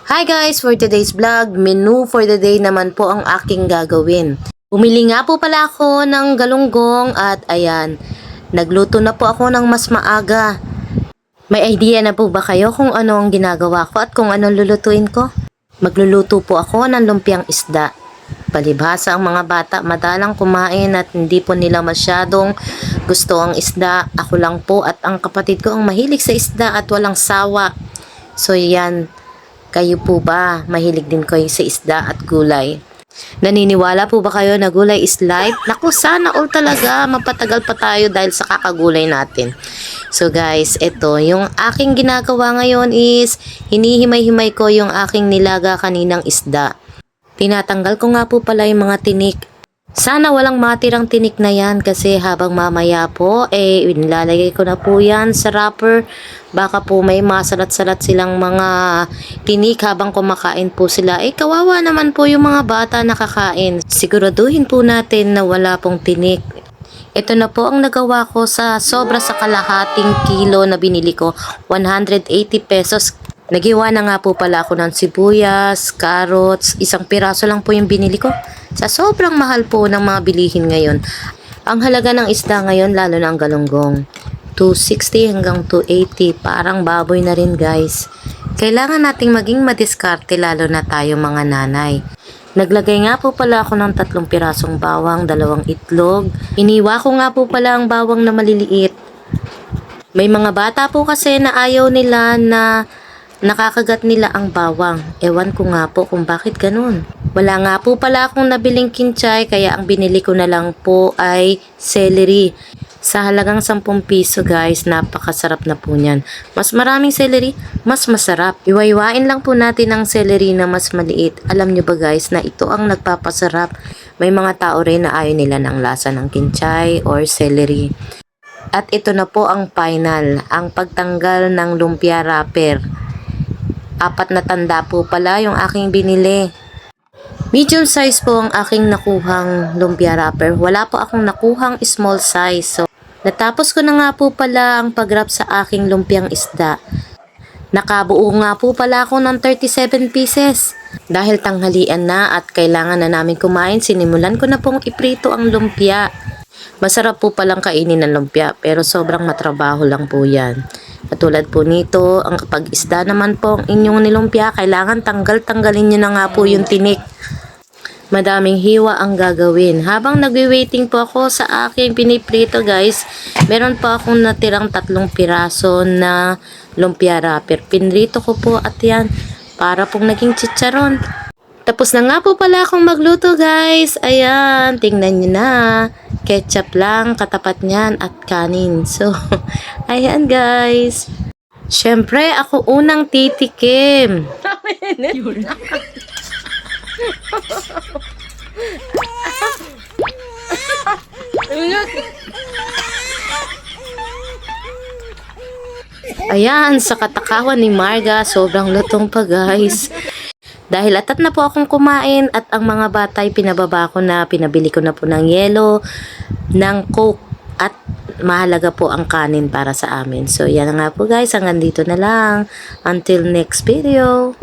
Hi guys! For today's vlog, menu for the day naman po ang aking gagawin. Bumili nga po pala ako ng galunggong at ayan, nagluto na po ako ng mas maaga. May idea na po ba kayo kung ano ang ginagawa ko at kung ano lulutuin ko? Magluluto po ako ng lumpiang isda. Palibhasa ang mga bata madalang kumain at hindi po nila masyadong gusto ang isda. Ako lang po at ang kapatid ko ang mahilig sa isda at walang sawa. So yan. Kayo po ba? Mahilig din kayo sa isda at gulay? Naniniwala po ba kayo na gulay is life? Naku, sana all talaga. Mapatagal pa tayo dahil sa kakagulay natin. So guys, ito, yung aking ginagawa ngayon is hinihimay-himay ko yung aking nilaga kaninang isda. Tinatanggal ko nga po pala yung mga tinik. Sana walang matirang tinik na yan kasi habang mamaya po, nilalagay ko na po yan sa wrapper. Baka po may masalat-salat silang mga tinik habang kumakain po sila. Kawawa naman po yung mga bata nakakain. Siguraduhin po natin na wala pong tinik. Ito na po ang nagawa ko sa sobra sa kalahating kilo na binili ko. 180 pesos. Nagiwa na nga po pala ako ng sibuyas, carrots, isang piraso lang po yung binili ko. Sa sobrang mahal po ng mga bilihin ngayon. Ang halaga ng isda ngayon, lalo na ang galunggong, 260 hanggang 280. Parang baboy na rin guys. Kailangan nating maging madiskarte lalo na tayo mga nanay. Naglagay nga po pala ako ng 3 pirasong bawang, 2 itlog. Iniwa ko nga po pala ang bawang na maliliit. May mga bata po kasi na ayaw nila na nakakagat nila ang bawang. Ewan ko nga po kung bakit ganun. Wala nga po pala akong nabiling kinchay kaya ang binili ko na lang po ay celery. Sa halagang 10 piso guys, napakasarap na po niyan. Mas maraming celery, mas masarap. Iwaiwain lang po natin ang celery na mas maliit. Alam nyo ba guys na ito ang nagpapasarap? May mga tao rin na ayaw nila ng lasa ng kinchay or celery. At ito na po ang final, ang pagtanggal ng lumpia wrapper. 4 na tanda po pala yung aking binili. Medium size po ang aking nakuhang lumpia wrapper. Wala po akong nakuhang small size. So, natapos ko na nga po pala ang pag-wrap sa aking lumpiang isda. Nakabuo nga po pala ako ng 37 pieces. Dahil tanghalian na at kailangan na namin kumain, sinimulan ko na pong iprito ang lumpia. Masarap po palang kainin ng lumpia pero sobrang matrabaho lang po yan. Katulad po nito, ang kapag isda naman po ang inyong nilumpia, kailangan tanggalin nyo na nga po yung tinik. Madaming hiwa ang gagawin. Habang nagwi-waiting po ako sa aking piniprito guys, meron pa akong natirang 3 piraso na lumpia wrapper. Pinrito ko po at yan, para pong naging chicharon. Tapos na nga po pala akong magluto guys. Ayan, tingnan nyo na. Ketchup lang, katapat niyan at kanin. So, ayan guys. Siyempre, ako unang titikim. Ayan, sa katakawan ni Marga, sobrang lutong pa guys. Dahil atat na po akong kumain at ang mga bata ay pinababa ko na, pinabili ko na po ng yelo, ng coke at mahalaga po ang kanin para sa amin. So yan na nga po guys, hanggang dito na lang. Until next video.